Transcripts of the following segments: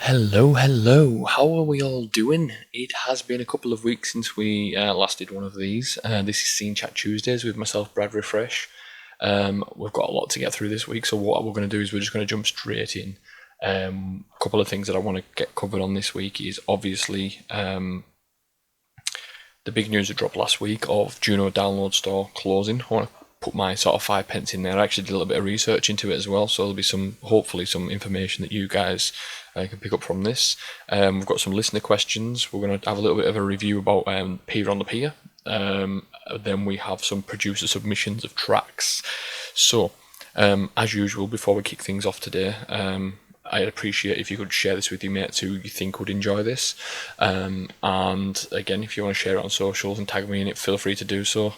Hello. How are we all doing? It has been a couple of weeks since we last did one of these. This is Scene Chat Tuesdays with myself, Brad Refresh. We've got a lot to get through this week, so what we're going to do is we're just going to jump straight in. A couple of things that I want to get covered on this week is obviously the big news that dropped last week of Juno Download Store closing. I want to put my sort of 5 pence in there. I actually did a little bit of research into it as well, so there'll be hopefully some information that you guys can pick up from this. We've got some listener questions. We're going to have a little bit of a review about Pier On The Pier. Then we have some producer submissions of tracks. So, as usual, before we kick things off today, I'd appreciate if you could share this with your mates who you think would enjoy this. And again, if you want to share it on socials and tag me in it, feel free to do so.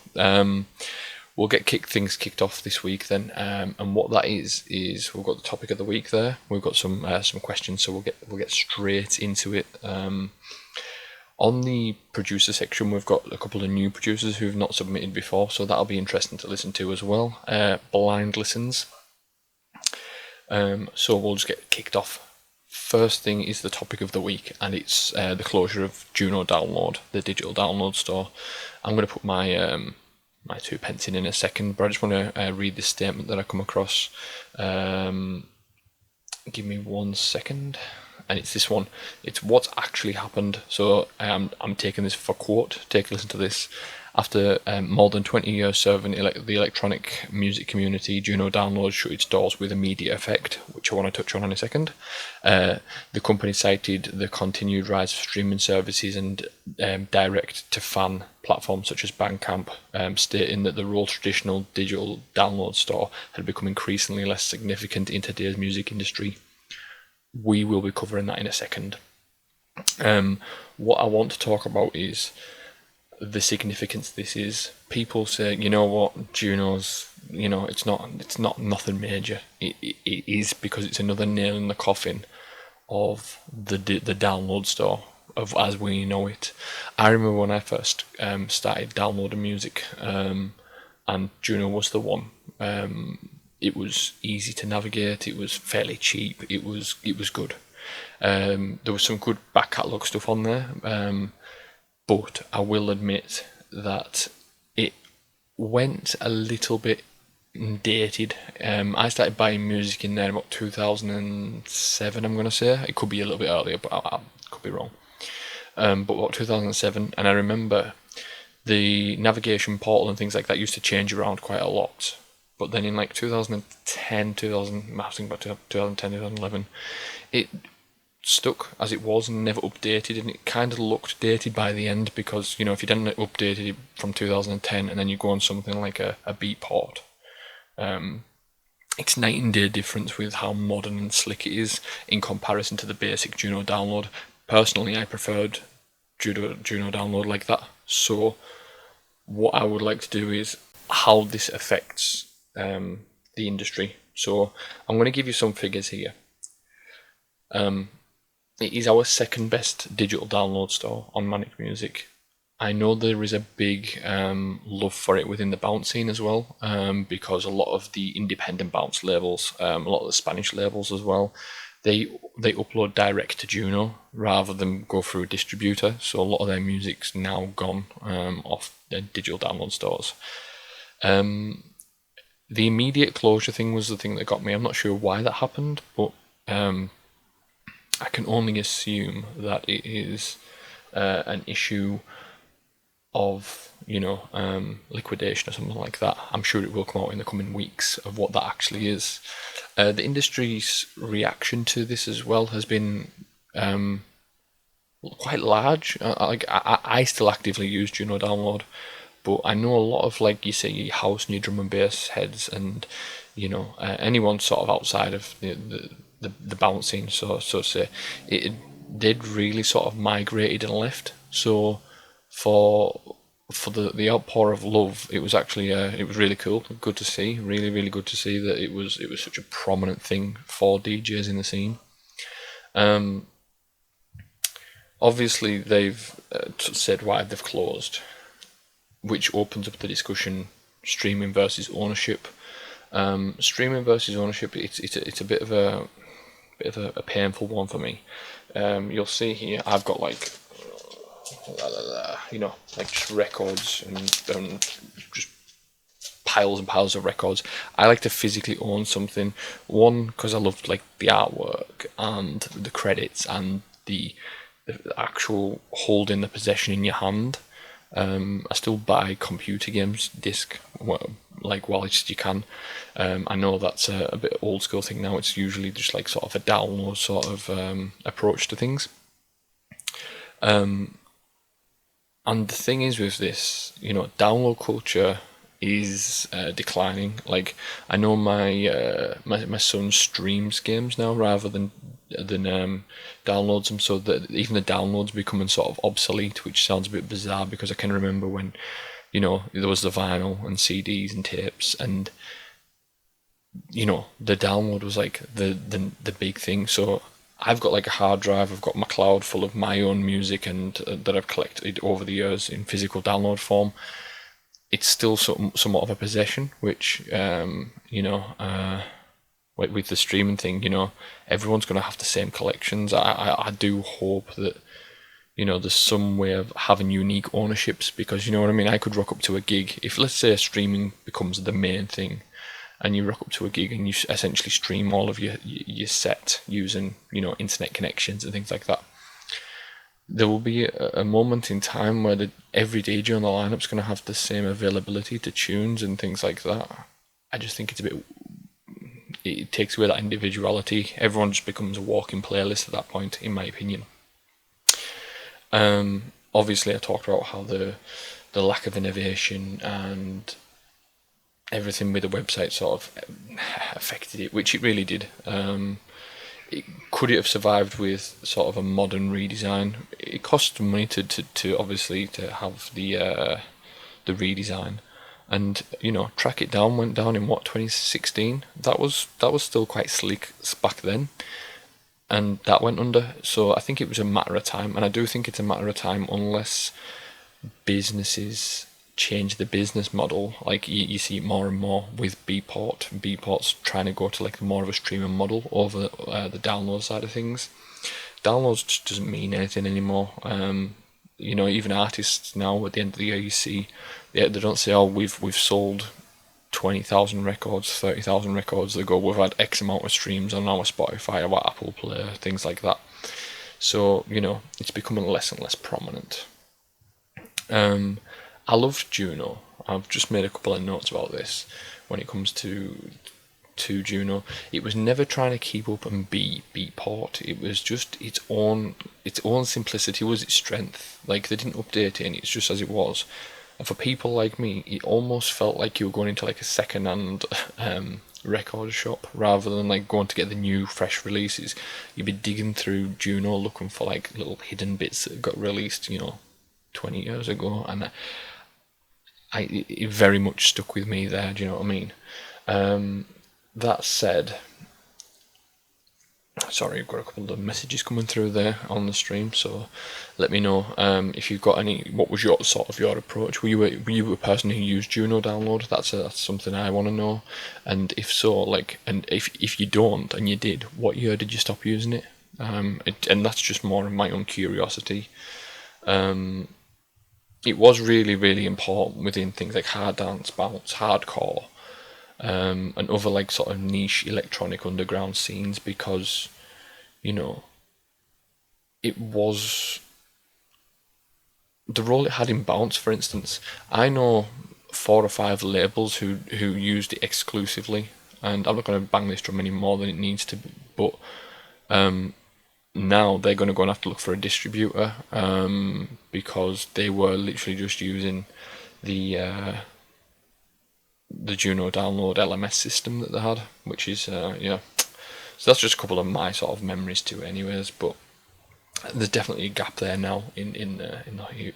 We'll get things kicked off this week then, and what that is we've got the topic of the week there. We've got some questions, so we'll get straight into it. On the producer section, we've got a couple of new producers who've not submitted before, so that'll be interesting to listen to as well. Blind listens. So we'll just get kicked off. First thing is the topic of the week, and it's the closure of Juno Download, the digital download store. I'm going to put my 2 pence in a second, but I just want to read this statement that I come across. Give me 1 second, and it's this one. It's what's actually happened. So I'm taking this for quote. Take a listen to this. After more than 20 years serving the electronic music community, Juno Download shut its doors with immediate effect, which I want to touch on in a second. The company cited the continued rise of streaming services and direct-to-fan platforms such as Bandcamp, stating that the role of traditional digital download store had become increasingly less significant in today's music industry. We will be covering that in a second. What I want to talk about is the significance this is. People say, you know what, Juno's, it's not nothing major. It is, because it's another nail in the coffin of the download store of as we know it. I remember when I first started downloading music, and Juno was the one. It was easy to navigate. It was fairly cheap. It was good. There was some good back catalogue stuff on there. But I will admit that it went a little bit dated. I started buying music in there about 2007, I'm going to say. It could be a little bit earlier, but I could be wrong. But about 2007, and I remember the navigation portal and things like that used to change around quite a lot. But then in like 2010, 2011, it stuck as it was and never updated, and it kind of looked dated by the end, because if you didn't update it from 2010 and then you go on something like a Beatport, it's night and day difference with how modern and slick it is in comparison to the basic Juno Download. Personally, I preferred Juno Download like that. So what I would like to do is how this affects the industry. So I'm going to give you some figures here. It is our second best digital download store on Manic Music. I know there is a big love for it within the bounce scene as well, because a lot of the independent bounce labels, a lot of the Spanish labels as well, they upload direct to Juno rather than go through a distributor. So a lot of their music's now gone off their digital download stores. The immediate closure thing was the thing that got me. I'm not sure why that happened, but I can only assume that it is an issue of liquidation or something like that. I'm sure it will come out in the coming weeks of what that actually is. The industry's reaction to this as well has been quite large. I still actively use Juno Download, but I know a lot of, like you say, your house and your drum and bass heads, and anyone sort of outside of the bouncing, so say, they'd really sort of migrated and left. So for the outpour of love, it was actually it was really cool, good to see, really good to see that it was such a prominent thing for DJs in the scene. Obviously they've said why they've closed, which opens up the discussion: streaming versus ownership. Streaming versus ownership, it's a bit of a bit of a painful one for me. You'll see here I've got like like just records and just piles and piles of records. I like to physically own something. One, because I love like the artwork and the credits and the actual holding the possession in your hand. I still buy computer games disc, like whilst you can. I know that's a bit old school thing now. It's usually just like sort of a download sort of approach to things. And the thing is with this, download culture is declining. Like I know my son streams games now rather than downloads them, so that even the downloads becoming sort of obsolete, which sounds a bit bizarre because I can remember when there was the vinyl and CDs and tapes, and the download was like the big thing. So I've got like a hard drive, I've got my cloud full of my own music and that I've collected over the years in physical download form. It's still somewhat of a possession, which with the streaming thing, everyone's going to have the same collections. I do hope that there's some way of having unique ownerships, because you know what I mean. I could rock up to a gig if, let's say, streaming becomes the main thing, and you rock up to a gig and you essentially stream all of your set using internet connections and things like that. There will be a moment in time where every DJ on the lineup's going to have the same availability to tunes and things like that. I just think it takes away that individuality. Everyone just becomes a walking playlist at that point, in my opinion. Obviously, I talked about how the lack of innovation and everything with the website sort of affected it, which it really did. Could it have survived with sort of a modern redesign? It cost money to obviously to have the redesign, and Track It Down went down in 2016. That was still quite sleek back then, and that went under. So I think it was a matter of time, and I do think it's a matter of time unless businesses change the business model. Like you see it more and more with Beatport. Beatport's trying to go to like more of a streaming model over the download side of things. Downloads just doesn't mean anything anymore. Even artists now at the end of the year, you see, they don't say, "Oh, we've sold 20,000 records, 30,000 records." They go, "We've had X amount of streams on our Spotify, our Apple Play, things like that." So it's becoming less and less prominent. I loved Juno. I've just made a couple of notes about this when it comes to Juno. It was never trying to keep up and be Beatport. It was just its own simplicity was its strength. Like, they didn't update it, and it's just as it was. And for people like me, it almost felt like you were going into like a second-hand record shop rather than like going to get the new fresh releases. You'd be digging through Juno looking for like little hidden bits that got released 20 years ago, and it very much stuck with me there. Do you know what I mean? That said, sorry, I've got a couple of messages coming through there on the stream, so let me know if you've got any. What was your approach? Were you a person who used Juno download? That's something I want to know. And if so, and if you don't and you did, what year did you stop using it? And that's just more of my own curiosity. It was really, really important within things like hard dance, bounce, hardcore, and other like sort of niche electronic underground scenes, because it was the role it had in bounce. For instance, I know 4 or 5 labels who used it exclusively, and I'm not going to bang this drum any more than it needs to, but now they're going to go and have to look for a distributor, because they were literally just using the Juno download LMS system that they had, which is So that's just a couple of my sort of memories to it, anyways. But there's definitely a gap there now in the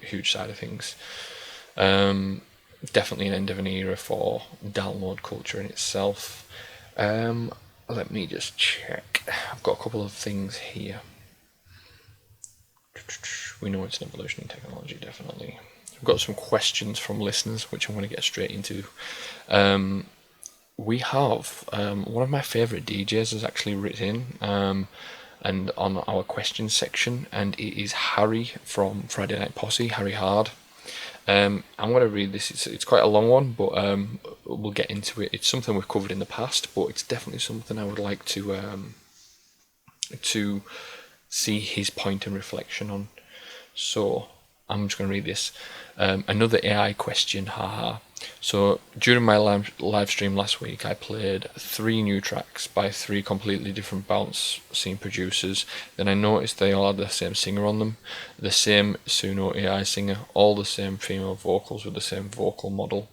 huge side of things. Definitely an end of an era for download culture in itself. Let me just check. I've got a couple of things here. We know it's an evolution in technology, definitely. We've got some questions from listeners, which I'm going to get straight into. we have one of my favourite DJs has actually written and on our questions section, and it is Harry from Friday Night Posse, Harry Hard. I'm going to read this. It's quite a long one, but we'll get into it. It's something we've covered in the past, but it's definitely something I would like to see his point and reflection on. So I'm just going to read this. Another AI question, haha. So during my live stream last week, I played 3 new tracks by 3 completely different bounce scene producers. Then I noticed they all had the same singer on them, the same Juno AI singer, all the same female vocals with the same vocal model.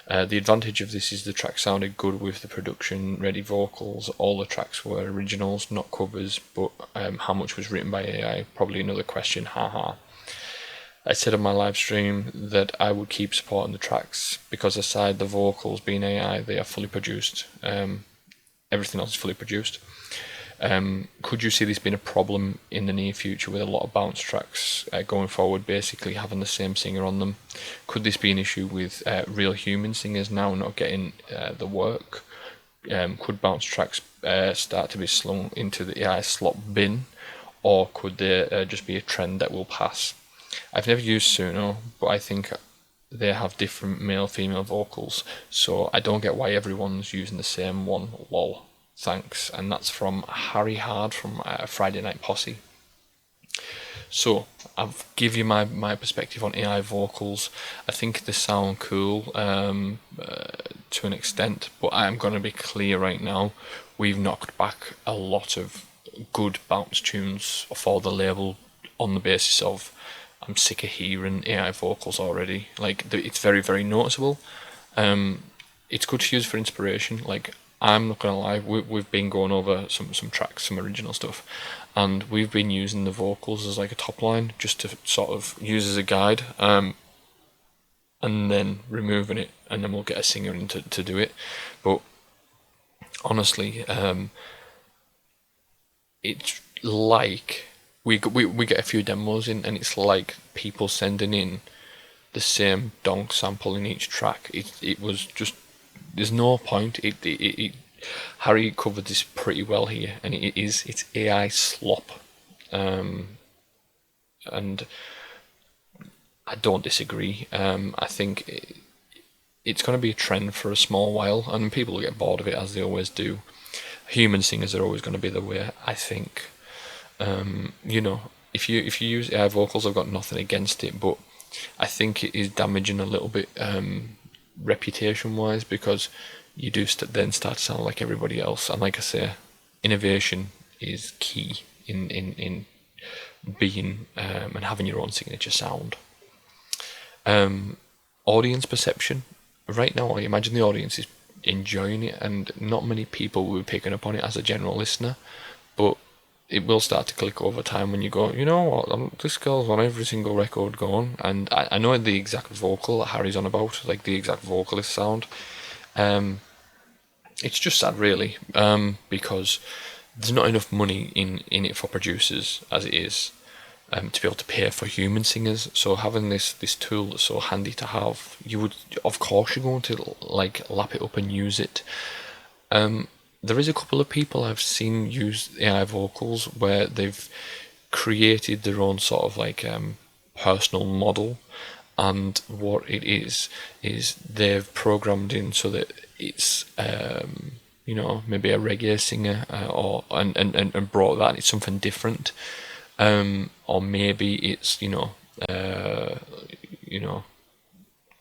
The advantage of this is the track sounded good with the production ready vocals. All the tracks were originals, not covers, but how much was written by AI? Probably another question, haha. I said on my live stream that I would keep supporting the tracks because aside the vocals being AI, they are fully produced. Everything else is fully produced. Could you see this being a problem in the near future with a lot of bounce tracks going forward, basically having the same singer on them? Could this be an issue with real human singers now not getting the work? Could bounce tracks start to be slung into the AI slot bin, or could there just be a trend that will pass? I've never used Juno, but I think they have different male-female vocals, so I don't get why everyone's using the same one, lol. Thanks. And that's from Harry Hard from Friday Night Posse. So I'll give you my perspective on AI vocals. I think they sound cool to an extent, but I'm going to be clear right now. We've knocked back a lot of good bounce tunes for the label on the basis of I'm sick of hearing AI vocals already. Like, it's very, very noticeable. It's good to use for inspiration. Like, I'm not gonna lie, we've been going over some tracks, some original stuff, and we've been using the vocals as like a top line just to sort of use as a guide, and then removing it, and then we'll get a singer in to do it. But honestly, it's like we get a few demos in, and it's like people sending in the same donk sample in each track. It was just, there's no point. Harry covered this pretty well here, and it's AI slop, and I don't disagree. I think it's going to be a trend for a small while, and people will get bored of it as they always do. Human singers are always going to be the way, I think. If you use AI vocals, I've got nothing against it, but I think it is damaging a little bit reputation wise, because you do then start to sound like everybody else. And like I say, innovation is key in being and having your own signature sound. Audience perception. Right now, I imagine the audience is enjoying it, and not many people will be picking up on it as a general listener, but it will start to click over time when you go, you know what, this girl's on every single record going, and I know the exact vocal that Harry's on about, like the exact vocalist sound. It's just sad, really, because there's not enough money in it for producers as it is, to be able to pay for human singers. So having this tool that's so handy to have, of course you're going to like lap it up and use it. There is a couple of people I've seen use AI vocals where they've created their own sort of like personal model, and what it is they've programmed in so that it's maybe a reggae singer, or and brought that, it's something different, or maybe it's a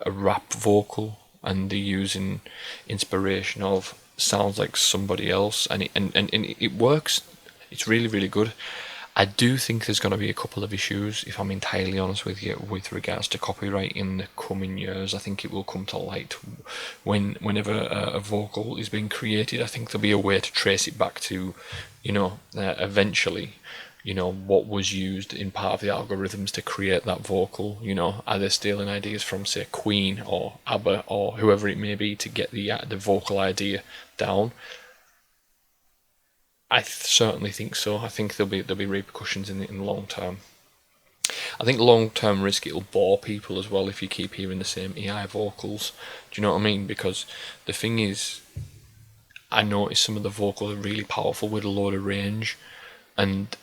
rap vocal, and they're using inspiration of sounds like somebody else, and it works. It's really, really good. I do think there's going to be a couple of issues, if I'm entirely honest with you, with regards to copyright in the coming years. I think it will come to light whenever a vocal is being created. I think there'll be a way to trace it back to, eventually, what was used in part of the algorithms to create that vocal. Are they stealing ideas from, say, Queen or ABBA or whoever it may be to get the vocal idea down? I certainly think so. I think there'll be repercussions in the long term. I think long-term risk, it'll bore people as well if you keep hearing the same AI vocals. Do you know what I mean? Because the thing is, I noticed some of the vocals are really powerful with a load of range, and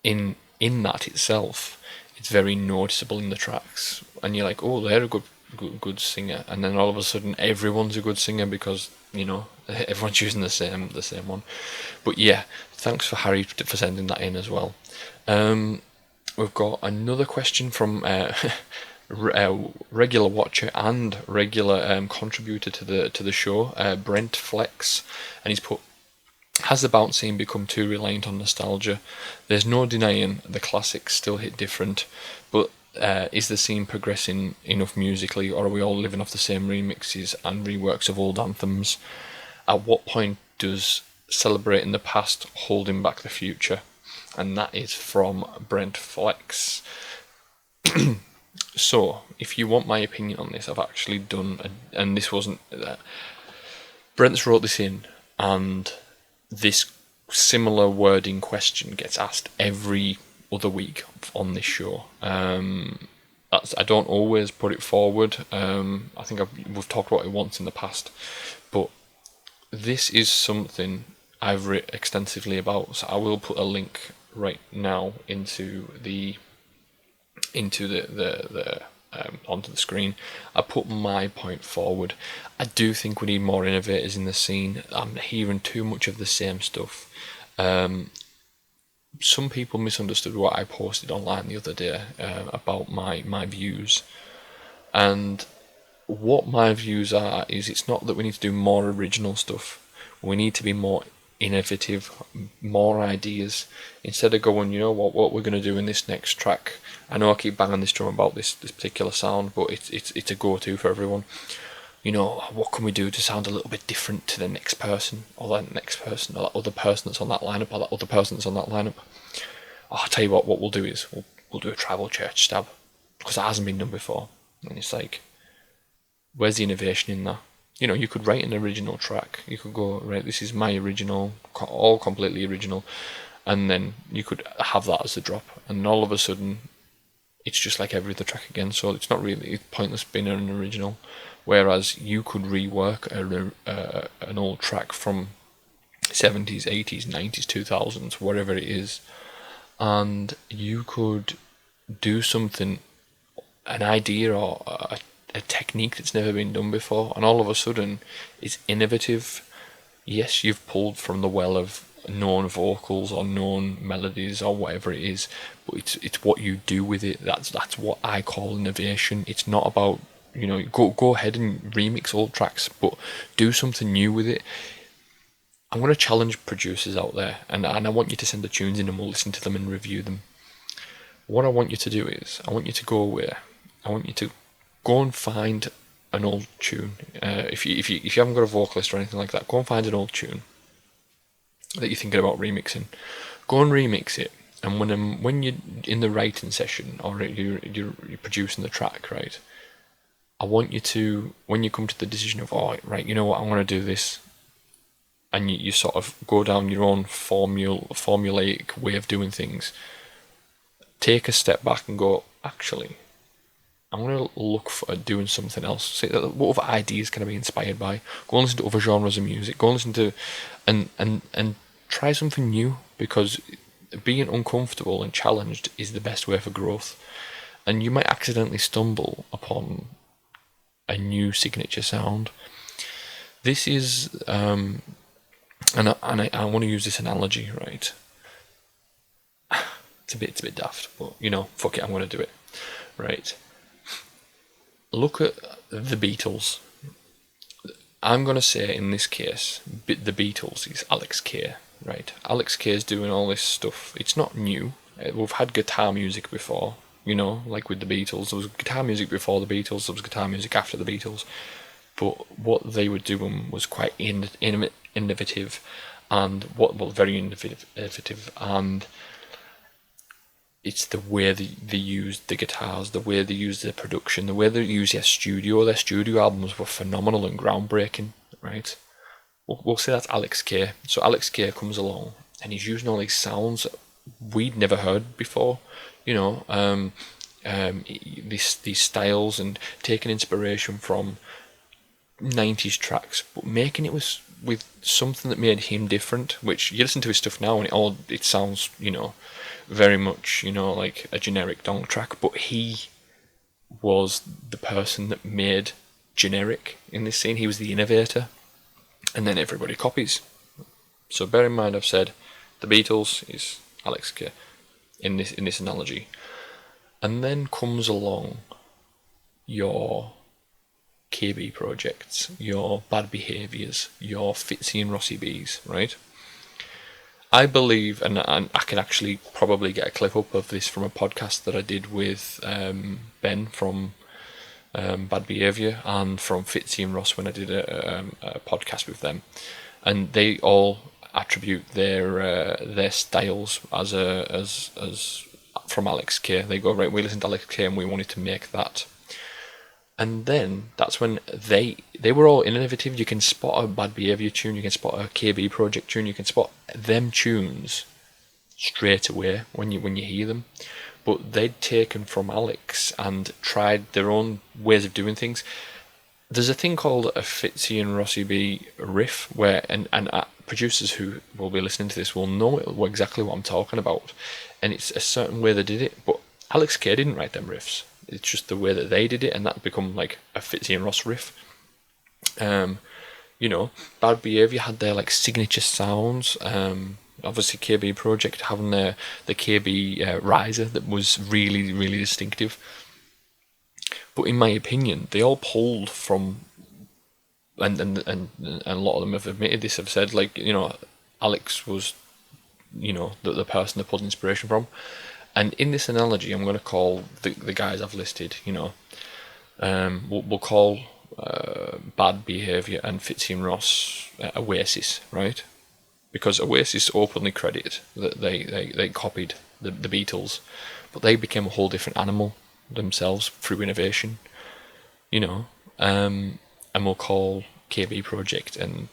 in that itself, it's very noticeable in the tracks, and you're like, oh, they're a good singer, and then all of a sudden everyone's a good singer because everyone's using the same one. But yeah, thanks for Harry for sending that in as well. We've got another question from regular watcher and regular contributor to the show, Brent Flex, and he's put, has the bounce scene become too reliant on nostalgia? There's no denying the classics still hit different, but is the scene progressing enough musically, or are we all living off the same remixes and reworks of old anthems? At what point does celebrating the past holding back the future? And that is from Brent Flex. So, if you want my opinion on this, I've actually done, and this wasn't, Brent's wrote this in, and this similar wording question gets asked every other week on this show. I don't always put it forward. I think we've talked about it once in the past, but this is something I've written extensively about. So I will put a link right now into the onto the screen. I put my point forward. I do think we need more innovators in the scene. I'm hearing too much of the same stuff. Some people misunderstood what I posted online the other day about my views, and what my views are is, it's not that we need to do more original stuff. We need to be more innovative, more ideas, instead of going, what we're going to do in this next track. I know I keep banging this drum about this particular sound, but it's a go-to for everyone. What can we do to sound a little bit different to the next person, or that next person, or that other person that's on that lineup, or that other person that's on that lineup? Oh, I'll tell you what we'll do is we'll do a tribal church stab, because that hasn't been done before. And it's like, where's the innovation in that? You could write an original track. You could go, right, this is my original, all completely original, and then you could have that as the drop, and all of a sudden, it's just like every other track again. So it's not really pointless being an original. Whereas you could rework an old track from 70s, 80s, 90s, 2000s, whatever it is, and you could do something, an idea or a technique that's never been done before, and all of a sudden it's innovative. Yes, you've pulled from the well of known vocals or known melodies or whatever it is, but it's what you do with it. That's what I call innovation. It's not about go ahead and remix old tracks, but do something new with it. I'm going to challenge producers out there, and I want you to send the tunes in and we'll listen to them and review them. What I want you to do is, I want you to go away. I want you to go and find an old tune. If you haven't got a vocalist or anything like that, go and find an old tune that you're thinking about remixing. Go and remix it, and when you're in the writing session, or you're producing the track, right, I want you to, when you come to the decision of, oh, right, you know what, I want to do this, and you sort of go down your own formulaic way of doing things, take a step back and go, actually, I'm going to look for doing something else. See, what other ideas can I be inspired by? Go and listen to other genres of music. Go and listen to, and try something new, because being uncomfortable and challenged is the best way for growth. And you might accidentally stumble upon a new signature sound. This is, and I want to use this analogy, right? It's a bit daft, but fuck it, I'm going to do it, right? Look at the Beatles. I'm going to say in this case, the Beatles is Alex Kay, right? Alex Kay is doing all this stuff. It's not new. We've had guitar music before. Like with the Beatles, there was guitar music before the Beatles, there was guitar music after the Beatles, but what they were doing was quite innovative, and very innovative, and it's the way they used the guitars, the way they used the production, the way they used their studio albums were phenomenal and groundbreaking, right? We'll say that's Alex Kay. So Alex Kay comes along, and he's using all these sounds that we'd never heard before, these styles and taking inspiration from 90s tracks, but making it with something that made him different. Which you listen to his stuff now and it sounds, very much, like a generic donk track, but he was the person that made generic in this scene. He was the innovator, and then everybody copies. So bear in mind, I've said the Beatles is Alex K in this analogy, and then comes along your KB projects, your Bad Behaviours, your Fitzy and Rossi B's, right? I believe, and I can actually probably get a clip up of this from a podcast that I did with Ben from Bad Behaviour and from Fitzy and Ross when I did a podcast with them, and they all attribute their styles as from Alex K. They go, right, we listened to Alex K and we wanted to make that. And then that's when they were all innovative. You can spot a Bad Behaviour tune, you can spot a KB project tune, you can spot them tunes straight away when you hear them. But they'd taken from Alex and tried their own ways of doing things. There's a thing called a Fitzy and Rossi B riff, where and producers who will be listening to this will know exactly what I'm talking about, and it's a certain way they did it. But Alex K didn't write them riffs. It's just the way that they did it, and that become like a Fitzy and Ross riff. Bad Behaviour had their like signature sounds. Obviously, KB Project having the KB riser that was really, really distinctive. But in my opinion, they all pulled from, and a lot of them have admitted this. Have said Alex was, the person they pulled inspiration from. And in this analogy, I'm going to call the guys I've listed, we'll call Bad Behaviour and Fitzy and Ross Oasis, right? Because Oasis openly credit that they copied the Beatles, but they became a whole different animal themselves through innovation, and we'll call KB Project and,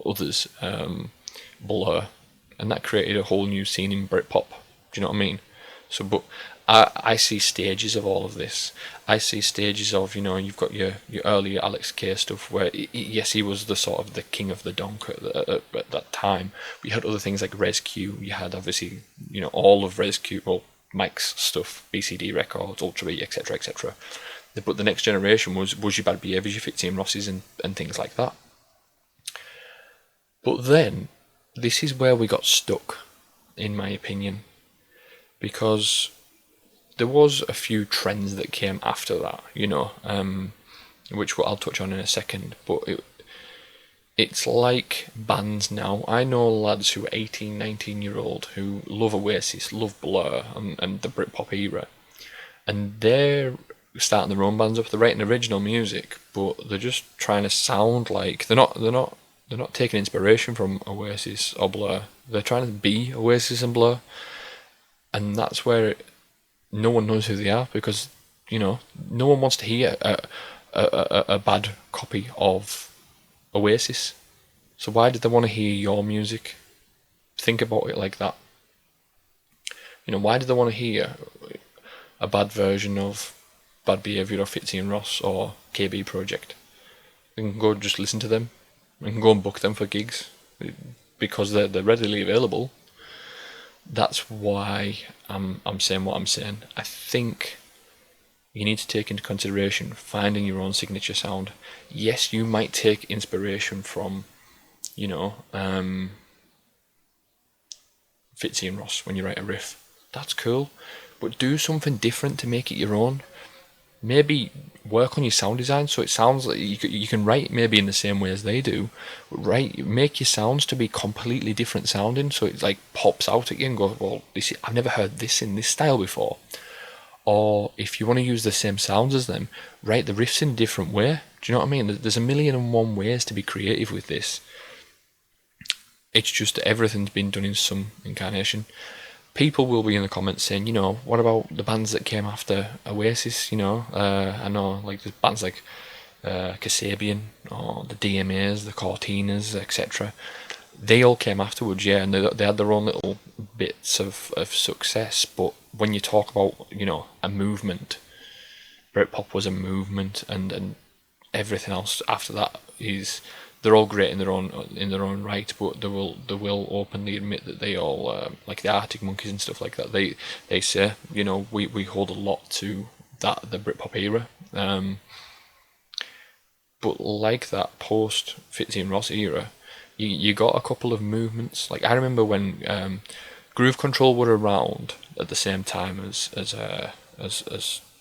others Blur, and that created a whole new scene in Britpop. Do you know what I mean? So, but I see stages of all of this. I see stages of, you've got your earlier Alex K stuff where, yes, he was the sort of the king of the donk at that time. But you had other things like Res Q. You had, obviously, all of Res Q, well, Mike's stuff, BCD Records, Ultra B, etc., etc. But the next generation was your Bad Behaviours, your Fitzy and Rossies and things like that. But then, this is where we got stuck, in my opinion. Because there was a few trends that came after that, which I'll touch on in a second. But it's like bands now. I know lads who are 18, 19-year-old who love Oasis, love Blur and the Britpop era, and they're starting their own bands up. They're writing original music, but they're just trying to sound like they're not taking inspiration from Oasis or Blur. They're trying to be Oasis and Blur. And that's where no one knows who they are, because, no one wants to hear a bad copy of Oasis. So why did they want to hear your music? Think about it like that. Why did they want to hear a bad version of Bad Behaviour or Fitzy and Ross or KB Project? They can go just listen to them. They can go and book them for gigs because they're readily available. That's why I'm saying what I'm saying. I think you need to take into consideration finding your own signature sound. Yes, you might take inspiration from, Fitzy and Ross when you write a riff. That's cool, but do something different to make it your own. Maybe work on your sound design so it sounds like you can write maybe in the same way as they do, but make your sounds to be completely different sounding, so it like pops out at you and goes, well, I've never heard this in this style before. Or if you want to use the same sounds as them, write the riffs in a different way. Do you know what I mean? There's 1,000,001 ways to be creative with this. It's just everything's been done in some incarnation. People will be in the comments saying, what about the bands that came after Oasis? I know, like, there's bands like Kasabian or the DMAs, the Cortinas, etc. They all came afterwards, yeah, and they had their own little bits of success, but when you talk about, you know, a movement, Britpop was a movement, and everything else after that is, they're all great in their own right, but they will openly admit that they all like the Arctic Monkeys and stuff like that. They say, you know, we hold a lot to the Britpop era. But like that post Fitzy and Ross era, you got a couple of movements. Like I remember when Groove Control were around at the same time as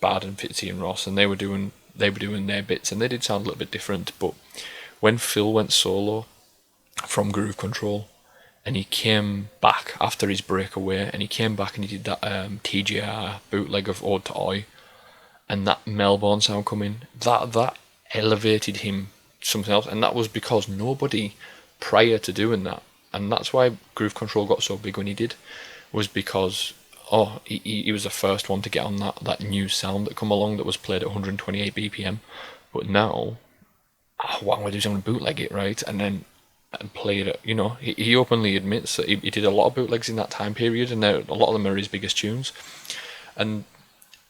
Bad and Fitzy and Ross, and they were doing their bits, and they did sound a little bit different. But when Phil went solo from Groove Control, and he came back after his breakaway, and he came back and he did that TJR bootleg of Ode to Oi, and that Melbourne sound coming, that elevated him something else, and that was because nobody prior to doing that, and that's why Groove Control got so big when he did, was because he was the first one to get on that new sound that come along that was played at 128 BPM, but now what I'm going to do is I'm going to bootleg it, right, and play it. You know, he openly admits that he did a lot of bootlegs in that time period, and a lot of them are his biggest tunes, and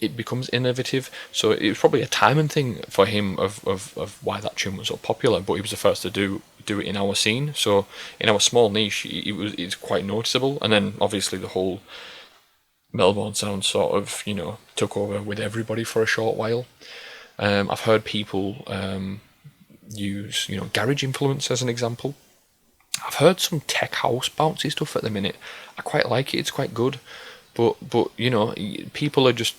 it becomes innovative. So it was probably a timing thing for him of why that tune was so popular, but he was the first to do it in our scene. So in our small niche, it's quite noticeable. And then obviously the whole Melbourne sound sort of, you know, took over with everybody for a short while. I've heard people use, you know, garage influence as an example. I've heard some tech house bouncy stuff at the minute. I quite like it. It's quite good. But you know, people are just,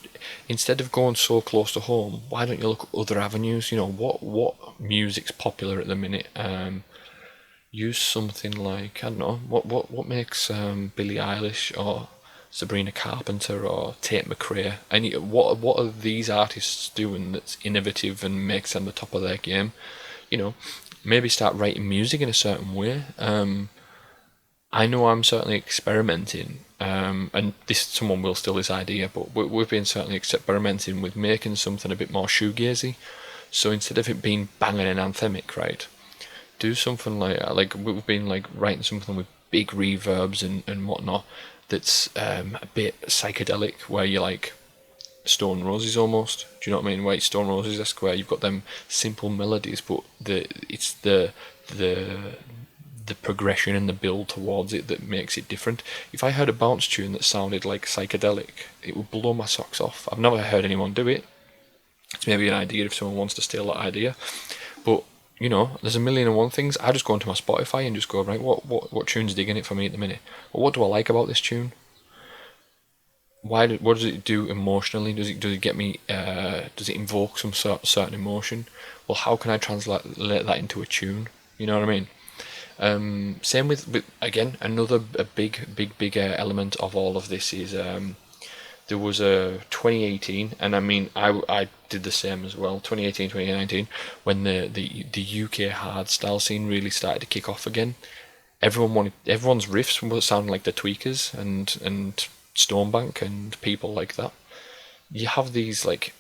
instead of going so close to home, why don't you look at other avenues? You know, what music's popular at the minute? Use something like, I don't know, what makes Billie Eilish or Sabrina Carpenter or Tate McRae? What are these artists doing that's innovative and makes them the top of their game? You know, maybe start writing music in a certain way. I know I'm certainly experimenting, and someone will steal this idea, but we've been certainly experimenting with making something a bit more shoegazy. So instead of it being banging and anthemic, right, do something like we've been like writing something with big reverbs and whatnot that's a bit psychedelic, where you like Stone Roses almost. Do you know what I mean? Where it's Stone Roses-esque, where you've got them simple melodies, but it's the progression and the build towards it that makes it different. If I heard a bounce tune that sounded like psychedelic, it would blow my socks off. I've never heard anyone do it. It's maybe an idea if someone wants to steal that idea. But, you know, there's a million and one things. I just go into my Spotify and just go, right, what tune's digging it for me at the minute? Well, what do I like about this tune? What does it do emotionally? Does it get me? Does it invoke some certain emotion? Well, how can I translate that into a tune? You know what I mean? Same with again, another big element of all of this is there was a 2018, and I mean I did the same as well. 2018, 2019, when the UK hardstyle scene really started to kick off again. Everyone's riffs were sounding like the Tweakers and Stonebank and people like that. You have these like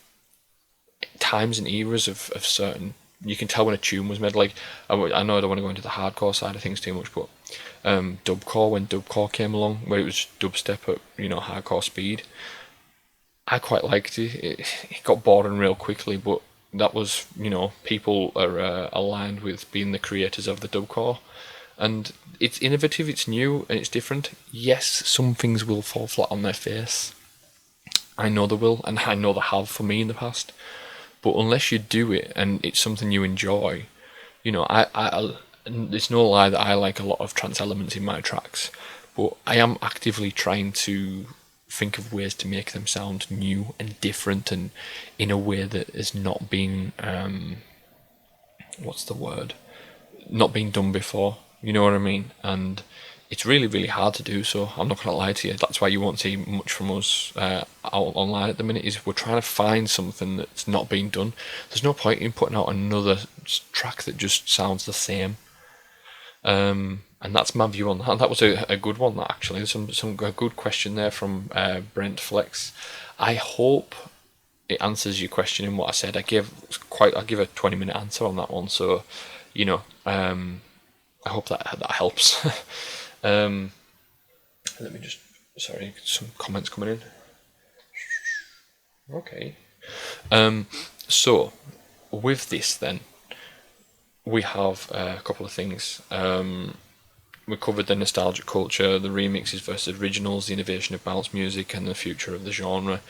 times and eras of certain. You can tell when a tune was made. Like I know I don't want to go into the hardcore side of things too much, but dubcore, when dubcore came along, where it was dubstep at, you know, hardcore speed, I quite liked it. It got boring real quickly, but that was, you know, people are aligned with being the creators of the dubcore, and it's innovative, it's new, and it's different. Yes, some things will fall flat on their face. I know they will, and I know they have for me in the past. But unless you do it and it's something you enjoy, you know, it's no lie that I like a lot of trance elements in my tracks, but I am actively trying to think of ways to make them sound new and different, and in a way that is not been what's the word? Not been done before. You know what I mean? And it's really hard to do so. I'm not gonna lie to you. That's why you won't see much from us out online at the minute. Is we're trying to find something that's not being done. There's no point in putting out another track that just sounds the same. And that's my view on that. That was a good one. That actually, a good question there from Brent Flex. I hope it answers your question in what I said. I give a 20-minute answer on that one. So, you know, I hope that helps. Let me just, sorry, some comments coming in. Okay. So with this then, we have a couple of things. We covered the nostalgic culture, the remixes versus originals, the innovation of bounce music, and the future of the genre.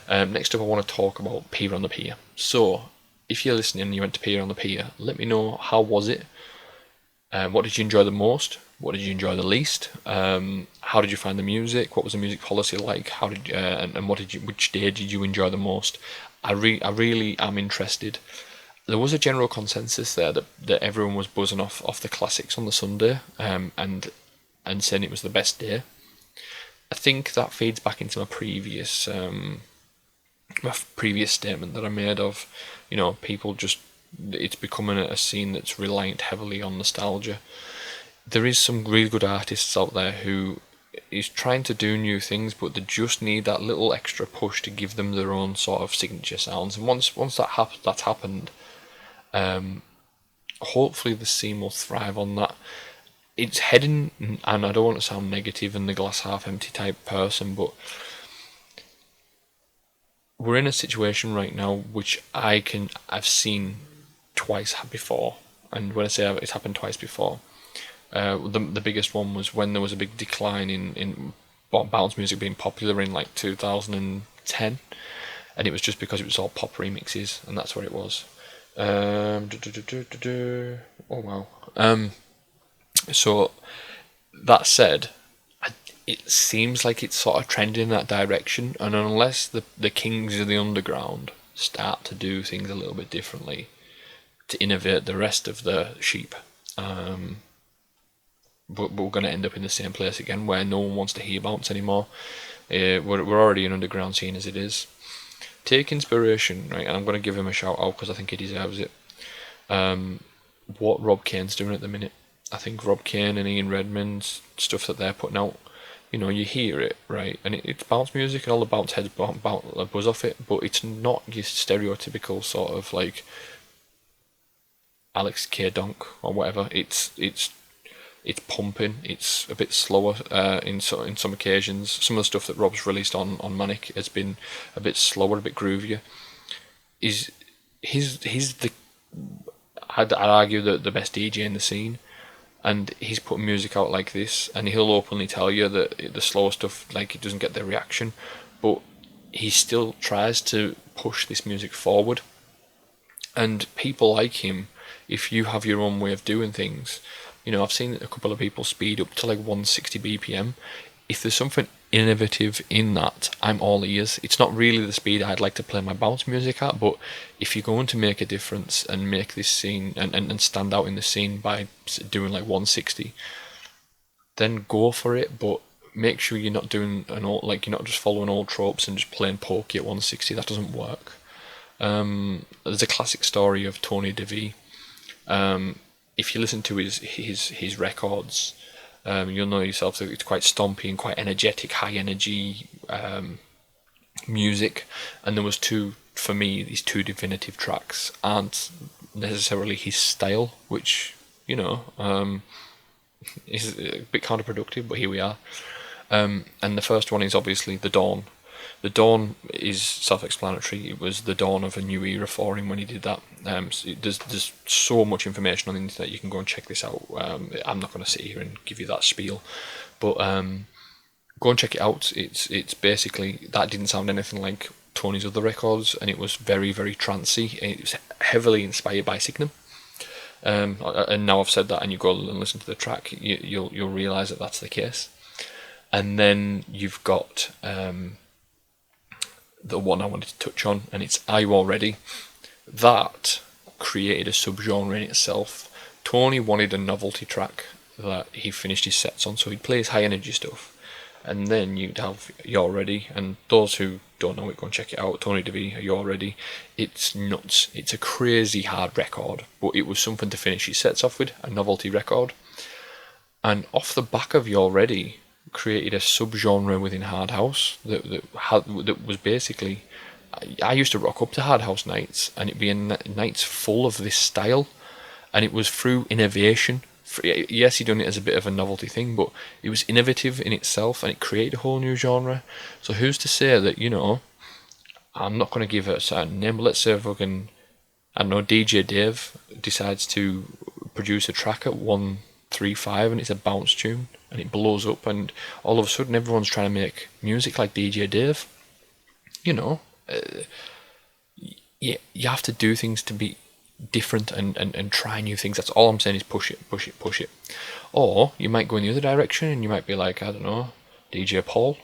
Next up, I want to talk about Pier on the Pier. So, if you're listening and you went to Pier on the Pier, let me know, how was it? What did you enjoy the most? What did you enjoy the least? How did you find the music? What was the music policy like? How did and what did you? Which day did you enjoy the most? I really am interested. There was a general consensus there that everyone was buzzing off the classics on the Sunday, and saying it was the best day. I think that feeds back into my previous statement that I made of, people just, it's becoming a scene that's reliant heavily on nostalgia. There is some really good artists out there who is trying to do new things, but they just need that little extra push to give them their own sort of signature sounds. And once that's happened, hopefully the scene will thrive on that. It's heading, and I don't want to sound negative and the glass half empty type person, but we're in a situation right now which I've seen twice before. And when I say it's happened twice before, the biggest one was when there was a big decline in bounce music being popular in like 2010, and it was just because it was all pop remixes, and that's what it was. Oh wow. So that said, it seems like it's sort of trending in that direction, and unless the kings of the underground start to do things a little bit differently to innovate the rest of the sheep, but we're going to end up in the same place again where no one wants to hear bounce anymore. We're already an underground scene as it is. Take inspiration, right? And I'm going to give him a shout out because I think he deserves it. What Rob Kane's doing at the minute. I think Rob Kane and Ian Redmond's stuff that they're putting out, you hear it, right? And it's bounce music and all the bounce heads buzz off it, but it's not your stereotypical sort of like Alex K. Donk or whatever. It's pumping. It's a bit slower in some occasions. Some of the stuff that Rob's released on Manic has been a bit slower, a bit groovier. He's the I'd argue that the best DJ in the scene, and he's putting music out like this, and he'll openly tell you that the slower stuff, like, it doesn't get the reaction, but he still tries to push this music forward. And people like him, if you have your own way of doing things, I've seen a couple of people speed up to like 160 BPM. If there's something innovative in that, I'm all ears. It's not really the speed I'd like to play my bounce music at, but if you're going to make a difference and make this scene and stand out in the scene by doing like 160, then go for it, but make sure you're not doing you're not just following old tropes and just playing pokey at 160. That doesn't work. There's a classic story of Tony DeVee. If you listen to his records, you'll know yourself that it's quite stompy and quite energetic, high energy music. And there was for me, these two definitive tracks aren't necessarily his style, which is a bit counterproductive, but here we are. And the first one is obviously The Dawn. The Dawn is self-explanatory. It was the dawn of a new era for him when he did that. There's so much information on the internet. You can go and check this out. I'm not going to sit here and give you that spiel, but go and check it out. It's basically, that didn't sound anything like Tony's other records, and it was very, very trancey. It was heavily inspired by Signum. And now I've said that, and you go and listen to the track, you'll realise that that's the case. And then you've got the one I wanted to touch on, and it's Are You All Ready? That created a subgenre in itself. Tony wanted a novelty track that he finished his sets on, so he'd play his high energy stuff, and then you'd have You're Ready. And those who don't know it, go and check it out. Tony DeVee, You're Ready. It's nuts. It's a crazy hard record, but it was something to finish his sets off with, a novelty record. And off the back of You're Ready, created a subgenre within hard house that was basically, I used to rock up to hard house nights, and it'd be nights full of this style, and it was through innovation. Yes, he done it as a bit of a novelty thing, but it was innovative in itself, and it created a whole new genre. So who's to say that I'm not going to give it a certain name, but let's say fucking, I don't know, DJ Dave decides to produce a track at 135 and it's a bounce tune and it blows up, and all of a sudden everyone's trying to make music like DJ Dave. You know, you have to do things to be different and try new things. That's all I'm saying is push it, push it, push it. Or you might go in the other direction and you might be like, I don't know, DJ Paul.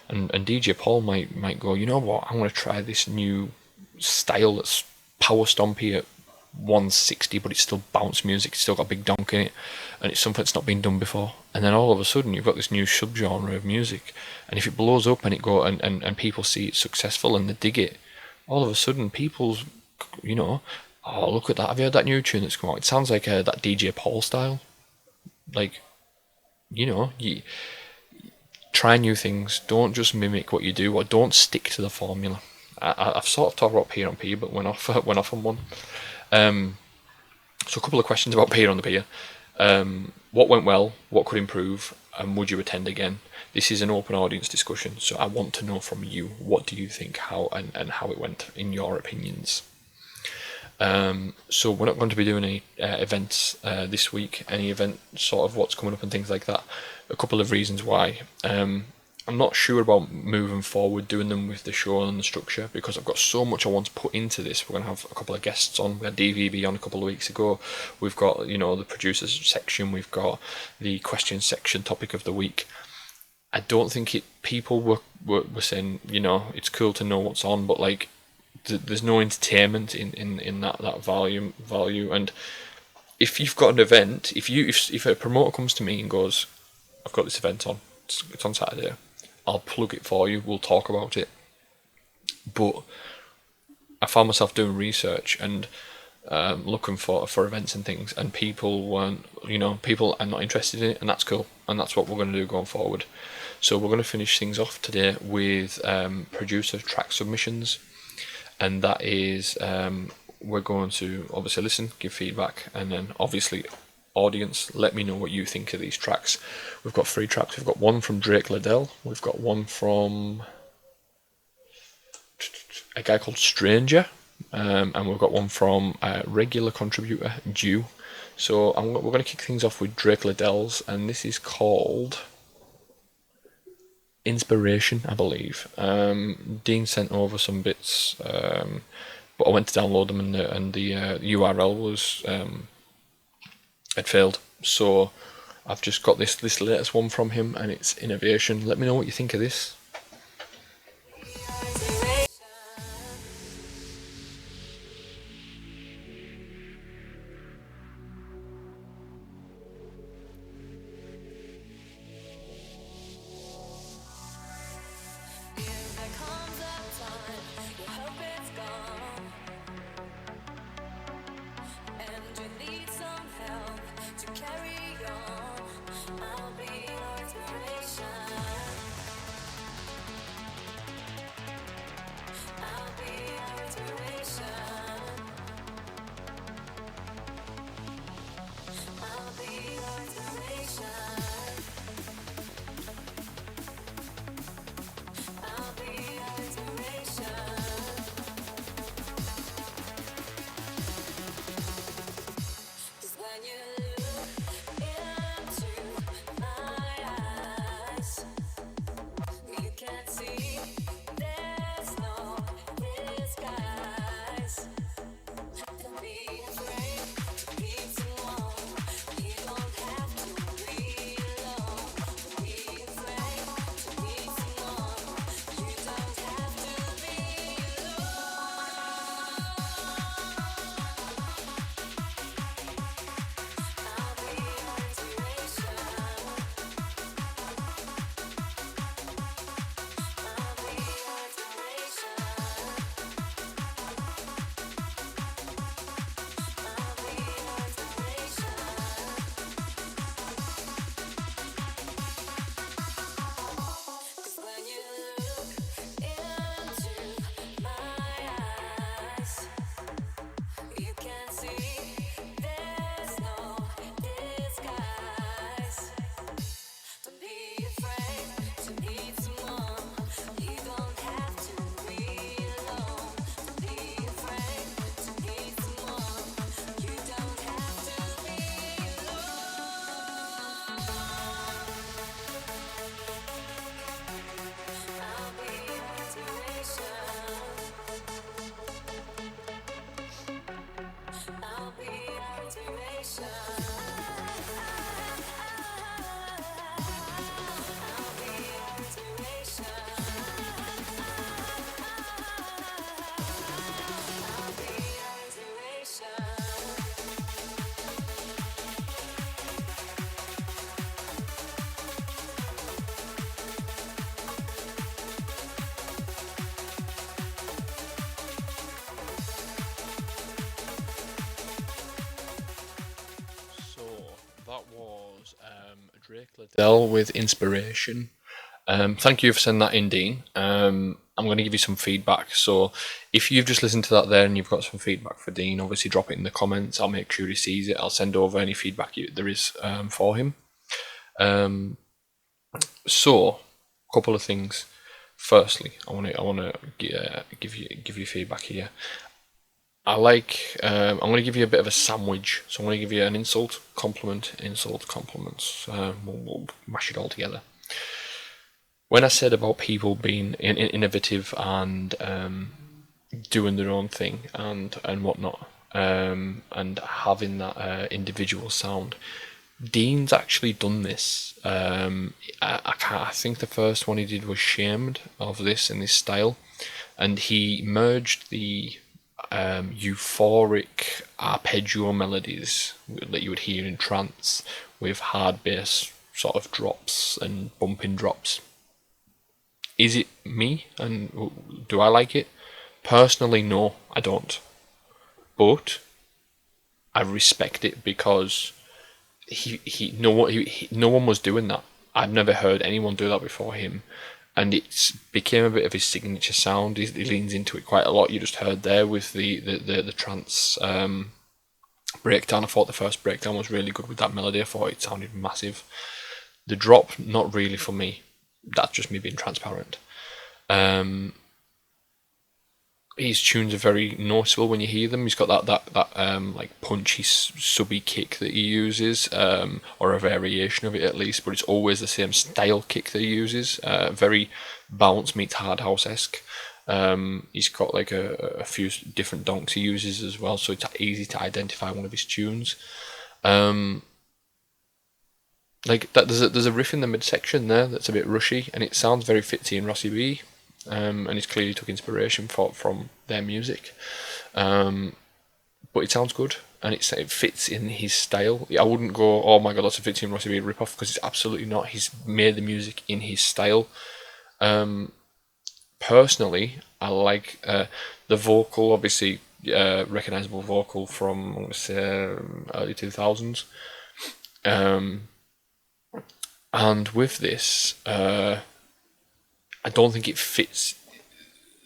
And DJ Paul might go, you know what, I'm going to try this new style that's power stompy at 160, but it's still bounce music, it's still got a big donk in it, and it's something that's not been done before. And then all of a sudden you've got this new subgenre of music, and if it blows up and it go and people see it's successful and they dig it, all of a sudden people's, you know, oh, look at that, have you heard that new tune that's come out? It sounds like that DJ Paul style. Like, you know, you try new things, don't just mimic what you do, or don't stick to the formula. I've sort of talked about Pier on Pier, but went off on one. So a couple of questions about Pier on the Pier. What went well, what could improve, and would you attend again? This is an open audience discussion, so I want to know from you, what do you think, how and how it went, in your opinions. So we're not going to be doing any events this week, any event sort of what's coming up and things like that. A couple of reasons why. I'm not sure about moving forward, doing them with the show and the structure, because I've got so much I want to put into this. We're going to have a couple of guests on. We had DVB on a couple of weeks ago. We've got, you know, the producers section. We've got the question section, topic of the week. I don't think people were saying, you know, it's cool to know what's on, but like, there's no entertainment in that value. And if you've got an event, if a promoter comes to me and goes, I've got this event on, it's on Saturday, I'll plug it for you, we'll talk about it. But I found myself doing research and looking for events and things, and people weren't, you know, people are not interested in it, and that's cool, and that's what we're going to do going forward. So we're going to finish things off today with producer track submissions, and that is we're going to obviously listen, give feedback, and then obviously audience, let me know what you think of these tracks. We've got 3 tracks. We've got one from Drake Liddell, we've got one from a guy called Stranger, and we've got one from regular contributor Juno. So we're going to kick things off with Drake Liddell's, and this is called Inspiration, I believe. Dean sent over some bits, but I went to download them, and the URL was had failed. So I've just got this latest one from him, and it's Innovation. Let me know what you think of this. Drake Liddell with Inspiration. Thank you for sending that in, Dean. I'm going to give you some feedback. So, if you've just listened to that there and you've got some feedback for Dean, obviously drop it in the comments. I'll make sure he sees it. I'll send over any feedback there is for him. So, a couple of things. Firstly, I want to give you feedback here. I'm going to give you a bit of a sandwich. So I'm going to give you an insult, compliment, insult, compliments. We'll mash it all together. When I said about people being innovative and doing their own thing and whatnot, and having that individual sound, Dean's actually done this. I think the first one he did was Shamed of this in this style, and he merged the euphoric arpeggio melodies that you would hear in trance with hard bass sort of drops and bumping drops. Is it me, and do I like it? Personally, no, I don't. But I respect it because no one was doing that. I've never heard anyone do that before him, and it's became a bit of his signature sound. He leans into it quite a lot. You just heard there with the trance breakdown. I thought the first breakdown was really good with that melody. I thought it sounded massive. The drop, not really for me. That's just me being transparent. His tunes are very noticeable when you hear them. He's got that like punchy subby kick that he uses, or a variation of it at least, but it's always the same style kick that he uses. Very bounce meets hard house esque. He's got like a few different donks he uses as well, so it's easy to identify one of his tunes. Like that, there's a riff in the midsection there that's a bit rushy, and it sounds very Fitzy and Rossi B. And he's clearly took inspiration from their music, but it sounds good and it fits in his style. I wouldn't go, oh my god, that's a Fitzy and Rossi B ripoff, because it's absolutely not. He's made the music in his style. Personally, I like the vocal, obviously recognizable vocal from, I'm going to say, early 2000s. And with this, I don't think it fits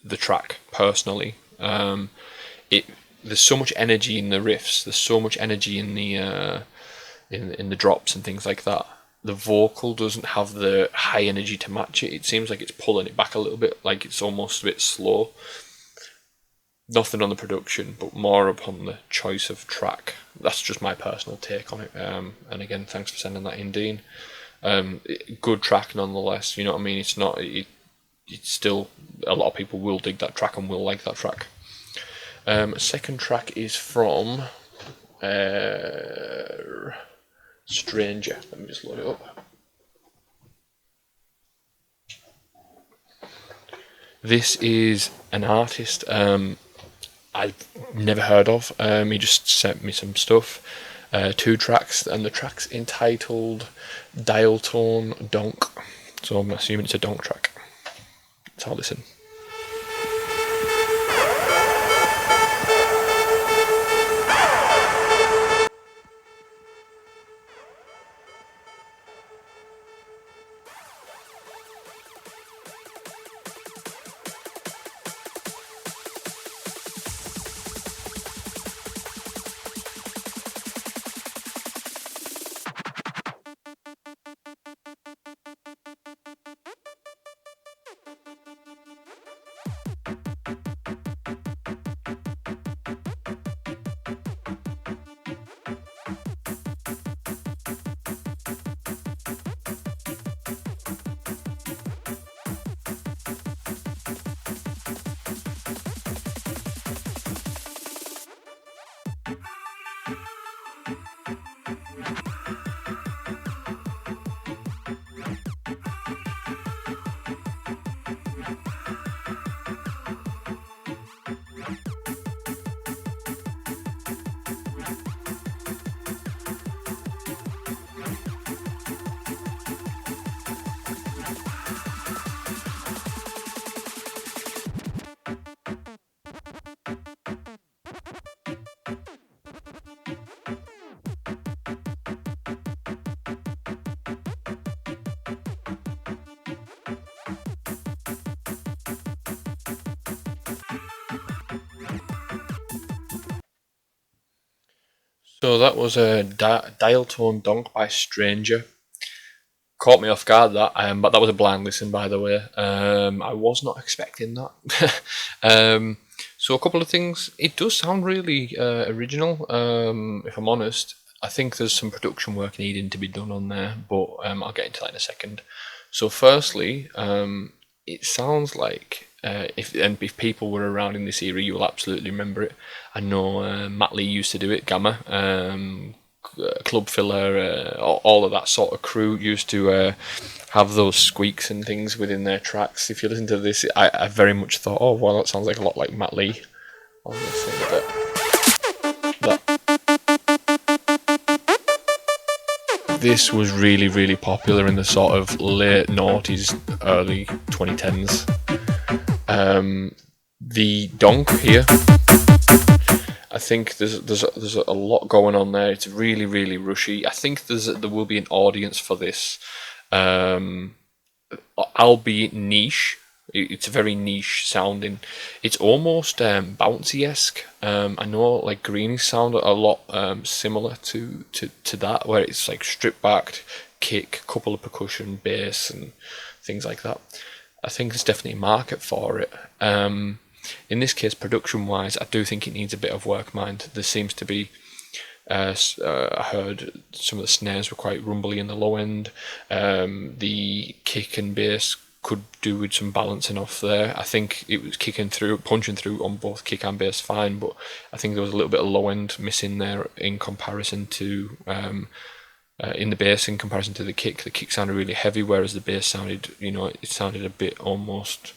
the track personally. There's so much energy in the riffs. There's so much energy in the in the drops and things like that. The vocal doesn't have the high energy to match it. It seems like it's pulling it back a little bit, like it's almost a bit slow. Nothing on the production, but more upon the choice of track. That's just my personal take on it. And again, thanks for sending that in, Dean. Good track nonetheless. You know what I mean? It's not. It's still, a lot of people will dig that track and will like that track. Second track is from Stranger. Let me just load it up. This is an artist I've never heard of. He just sent me some stuff. 2 tracks, and the track's entitled Dial Tone Donk. So I'm assuming it's a donk track. Let's all listen. So that was a dial tone donk by Stranger. Caught me off guard that, but that was a blind listen, by the way. I was not expecting that. So a couple of things. It does sound really original. If I'm honest, I think there's some production work needing to be done on there, but I'll get into that in a second. So firstly, it sounds like if people were around in this era, you will absolutely remember it. I know Matt Lee used to do it, Gamma, Club Filler, all of that sort of crew used to have those squeaks and things within their tracks. If you listen to this, I very much thought, oh well, that sounds like a lot like Matt Lee. This was really, really popular in the sort of late noughties, early 2010s. The donk here, I think there's a lot going on there. It's really, really rushy. I think there will be an audience for this, albeit niche. It's very niche sounding. It's almost bouncy-esque. I know like Greenies sound a lot similar to that, where it's like stripped back, kick, couple of percussion, bass, and things like that. I think there's definitely a market for it. In this case, production-wise, I do think it needs a bit of work, mind. There seems to be, I heard some of the snares were quite rumbly in the low end. The kick and bass could do with some balancing off there. I think it was punching through on both kick and bass fine, but I think there was a little bit of low end missing there in comparison to in the bass in comparison to the kick. The kick sounded really heavy, whereas the bass sounded, it sounded a bit almost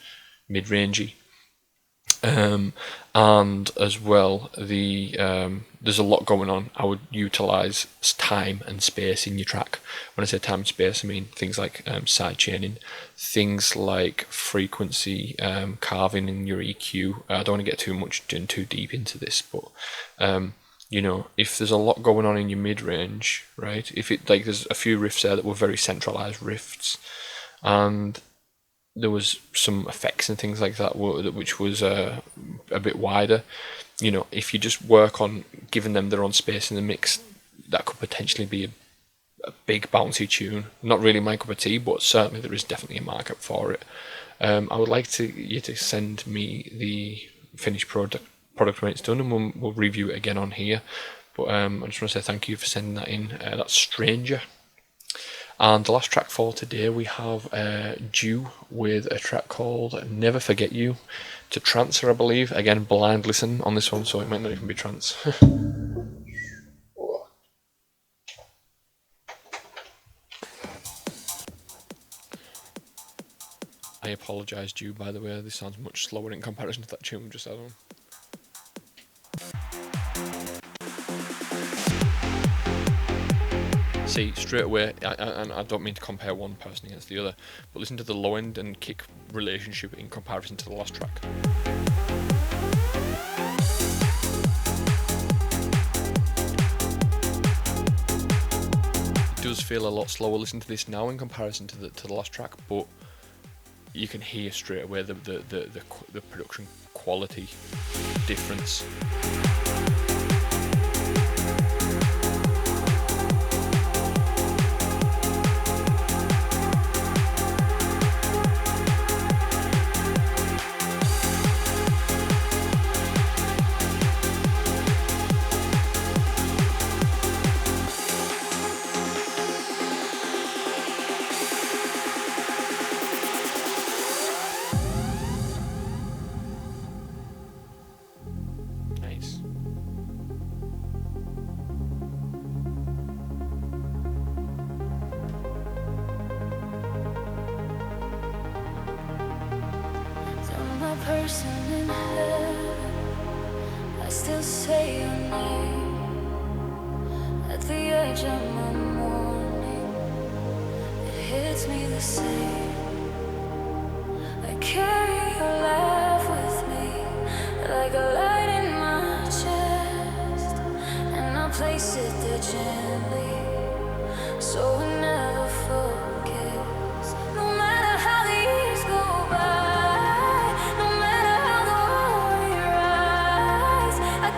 mid-rangey. And as well, there's a lot going on. I would utilise time and space in your track. When I say time and space, I mean things like side chaining, things like frequency carving in your EQ. I don't want to get too deep into this, but if there's a lot going on in your mid-range, right? If it there's a few riffs there that were very centralised riffs, and there was some effects and things like that which was a bit wider. If you just work on giving them their own space in the mix, that could potentially be a big bouncy tune. Not really my cup of tea, but certainly there is definitely a market for it. I would like you to send me the finished product when it's done, and we'll review it again on here. But I just want to say thank you for sending that in. That's Stranger. And the last track for today, we have Juno with a track called Never Forget You. It's a trancer, I believe. Again, blind listen on this one, so it might not even be trance. I apologise, Juno, by the way. This sounds much slower in comparison to that tune we just had on. See, straight away, and I don't mean to compare one person against the other, but listen to the low end and kick relationship in comparison to the last track. It does feel a lot slower. Listen to this now in comparison to the last track, but you can hear straight away the production quality difference. Person in heaven, I still say your name at the edge of my morning. It hits me the same. I carry your laugh with me like a light in my chest, and I place it there gently, so it never forgets. No matter how the years go by,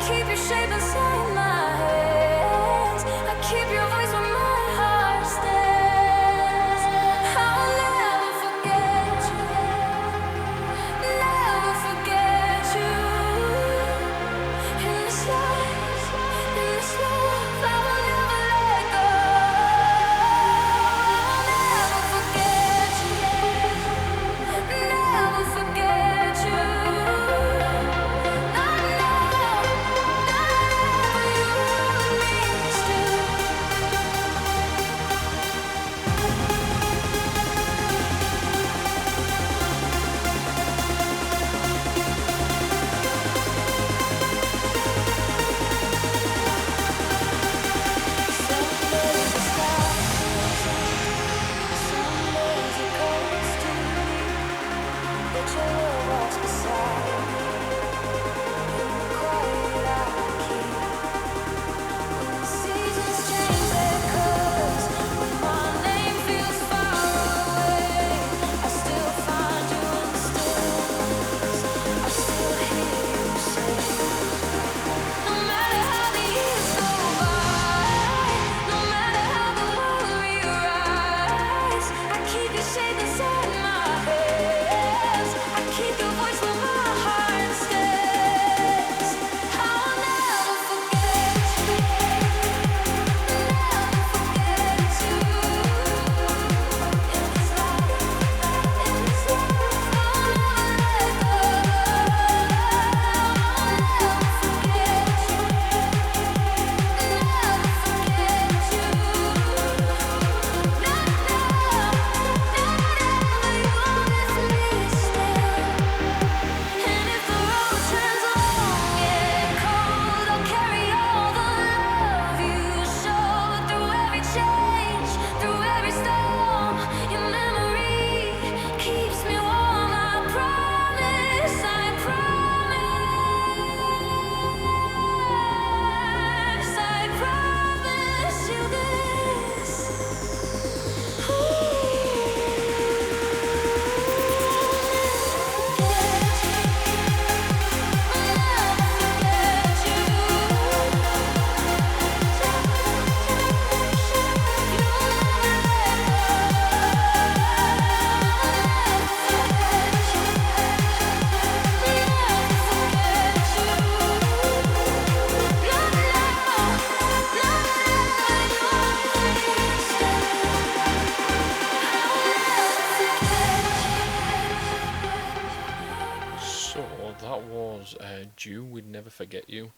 keep your shape inside my head. So that was Due, We'd Never Forget You.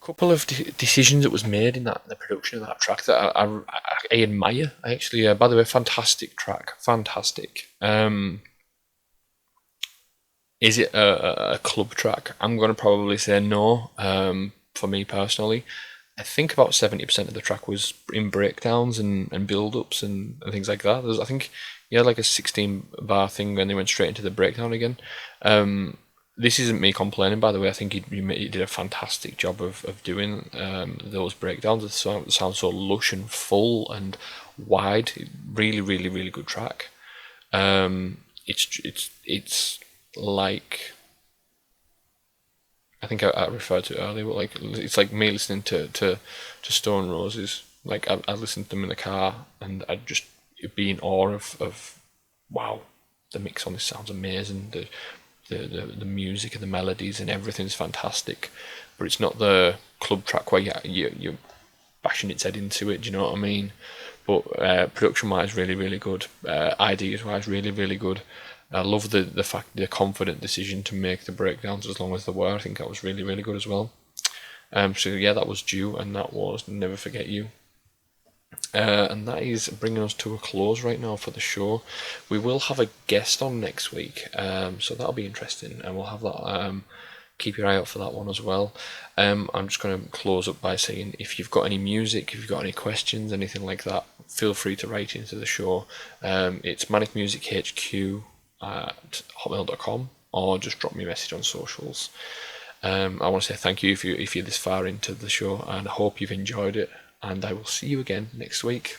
Couple of decisions that was made in the production of that track that I admire. Actually, by the way, fantastic track, fantastic. Is it a club track? I'm going to probably say no. For me personally, I think about 70% of the track was in breakdowns and build-ups and things like that. I think he had like a 16 bar thing and they went straight into the breakdown again. This isn't me complaining, by the way. I think he did a fantastic job of doing those breakdowns. It sounds so lush and full and wide. Really, really, really good track. It's like, I think I referred to it earlier, but like it's like me listening to Stone Roses. Like I listened to them in the car, and I'd just be in awe of wow, the mix on this sounds amazing. The music and the melodies and everything's fantastic, but it's not the club track where you're bashing its head into it. Do you know what I mean? But production wise, really really good. Ideas wise, really really good. I love the fact, the confident decision to make the breakdowns as long as they were. I think that was really really good as well. So yeah, that was Due, and that was Never Forget You. And that is bringing us to a close right now for the show. We will have a guest on next week, so that'll be interesting, and we'll have that. Keep your eye out for that one as well. I'm just going to close up by saying, if you've got any music, if you've got any questions, anything like that, feel free to write into the show. It's manicmusichq at hotmail.com, or just drop me a message on socials. I want to say thank you if you're this far into the show, and I hope you've enjoyed it, and I will see you again next week.